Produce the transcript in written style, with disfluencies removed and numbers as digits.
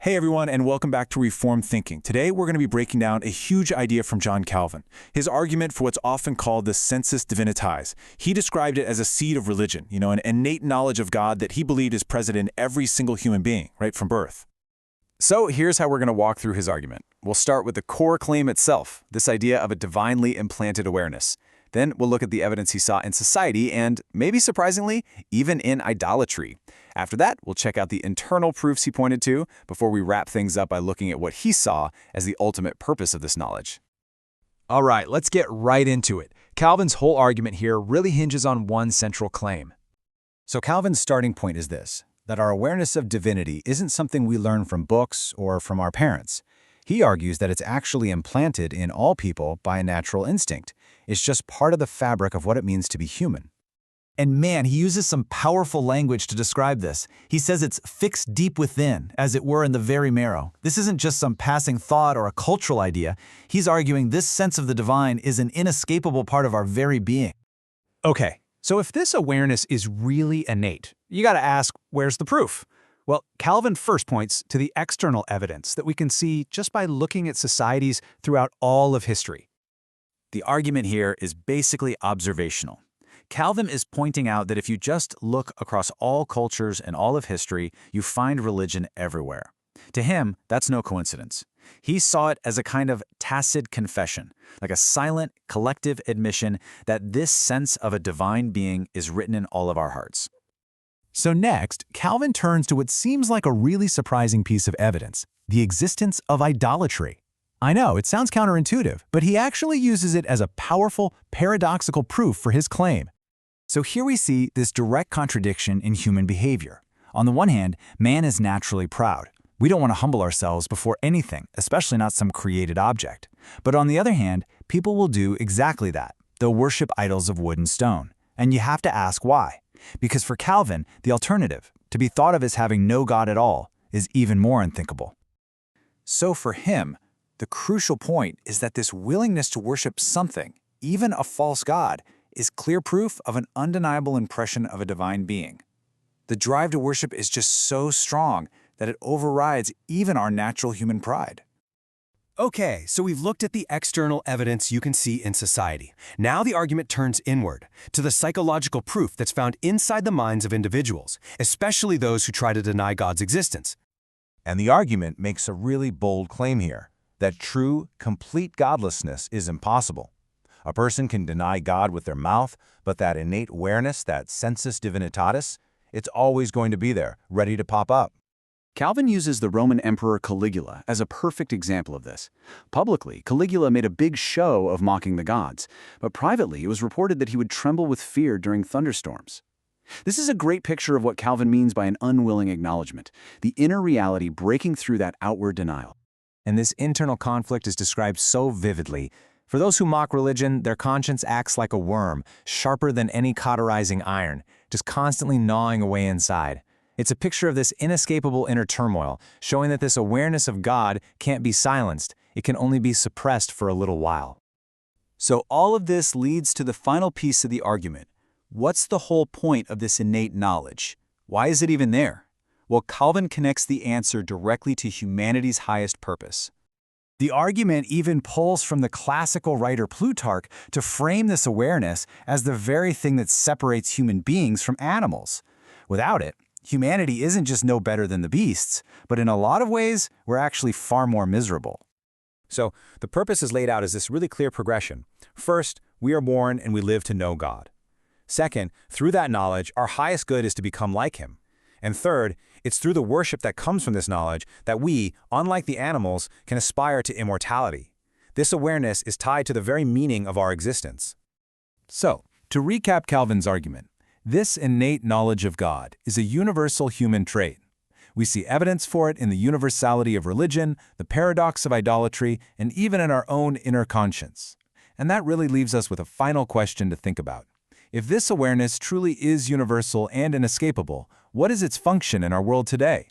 Hey everyone, and welcome back to Reformed Thinking. Today we're going to be breaking down a huge idea from John Calvin, his argument for what's often called the sensus divinitatis. He described it as a seed of religion, an innate knowledge of God that he believed is present in every single human being, right from birth. So here's how we're going to walk through his argument. We'll start with the core claim itself, this idea of a divinely implanted awareness. Then we'll look at the evidence he saw in society and, maybe surprisingly, even in idolatry. After that, we'll check out the internal proofs he pointed to before we wrap things up by looking at what he saw as the ultimate purpose of this knowledge. All right, let's get right into it. Calvin's whole argument here really hinges on one central claim. So Calvin's starting point is this, that our awareness of divinity isn't something we learn from books or from our parents. He argues that it's actually implanted in all people by a natural instinct. It's just part of the fabric of what it means to be human. And man, he uses some powerful language to describe this. He says it's fixed deep within, as it were in the very marrow. This isn't just some passing thought or a cultural idea. He's arguing this sense of the divine is an inescapable part of our very being. Okay, so if this awareness is really innate, you gotta ask, where's the proof? Well, Calvin first points to the external evidence that we can see just by looking at societies throughout all of history. The argument here is basically observational. Calvin is pointing out that if you just look across all cultures and all of history, you find religion everywhere. To him, that's no coincidence. He saw it as a kind of tacit confession, like a silent, collective admission that this sense of a divine being is written in all of our hearts. So next, Calvin turns to what seems like a really surprising piece of evidence, the existence of idolatry. I know, it sounds counterintuitive, but he actually uses it as a powerful, paradoxical proof for his claim. So here we see this direct contradiction in human behavior. On the one hand, man is naturally proud. We don't want to humble ourselves before anything, especially not some created object. But on the other hand, people will do exactly that. They'll worship idols of wood and stone. And you have to ask why. Because for Calvin, the alternative, to be thought of as having no God at all, is even more unthinkable. So for him, the crucial point is that this willingness to worship something, even a false god, is clear proof of an undeniable impression of a divine being. The drive to worship is just so strong that it overrides even our natural human pride. Okay, so we've looked at the external evidence you can see in society. Now the argument turns inward, to the psychological proof that's found inside the minds of individuals, especially those who try to deny God's existence. And the argument makes a really bold claim here, that true, complete godlessness is impossible. A person can deny God with their mouth, but that innate awareness, that sensus divinitatis, it's always going to be there, ready to pop up. Calvin uses the Roman Emperor Caligula as a perfect example of this. Publicly, Caligula made a big show of mocking the gods, but privately it was reported that he would tremble with fear during thunderstorms. This is a great picture of what Calvin means by an unwilling acknowledgement, the inner reality breaking through that outward denial. And this internal conflict is described so vividly. For those who mock religion, their conscience acts like a worm, sharper than any cauterizing iron, just constantly gnawing away inside. It's a picture of this inescapable inner turmoil, showing that this awareness of God can't be silenced, it can only be suppressed for a little while. So all of this leads to the final piece of the argument. What's the whole point of this innate knowledge? Why is it even there? Well, Calvin connects the answer directly to humanity's highest purpose. The argument even pulls from the classical writer Plutarch to frame this awareness as the very thing that separates human beings from animals. Without it, humanity isn't just no better than the beasts, but in a lot of ways, we're actually far more miserable. So the purpose is laid out as this really clear progression. First, we are born and we live to know God. Second, through that knowledge, our highest good is to become like Him. And third, it's through the worship that comes from this knowledge that we, unlike the animals, can aspire to immortality. This awareness is tied to the very meaning of our existence. So, to recap Calvin's argument, this innate knowledge of God is a universal human trait. We see evidence for it in the universality of religion, the paradox of idolatry, and even in our own inner conscience. And that really leaves us with a final question to think about. If this awareness truly is universal and inescapable, what is its function in our world today?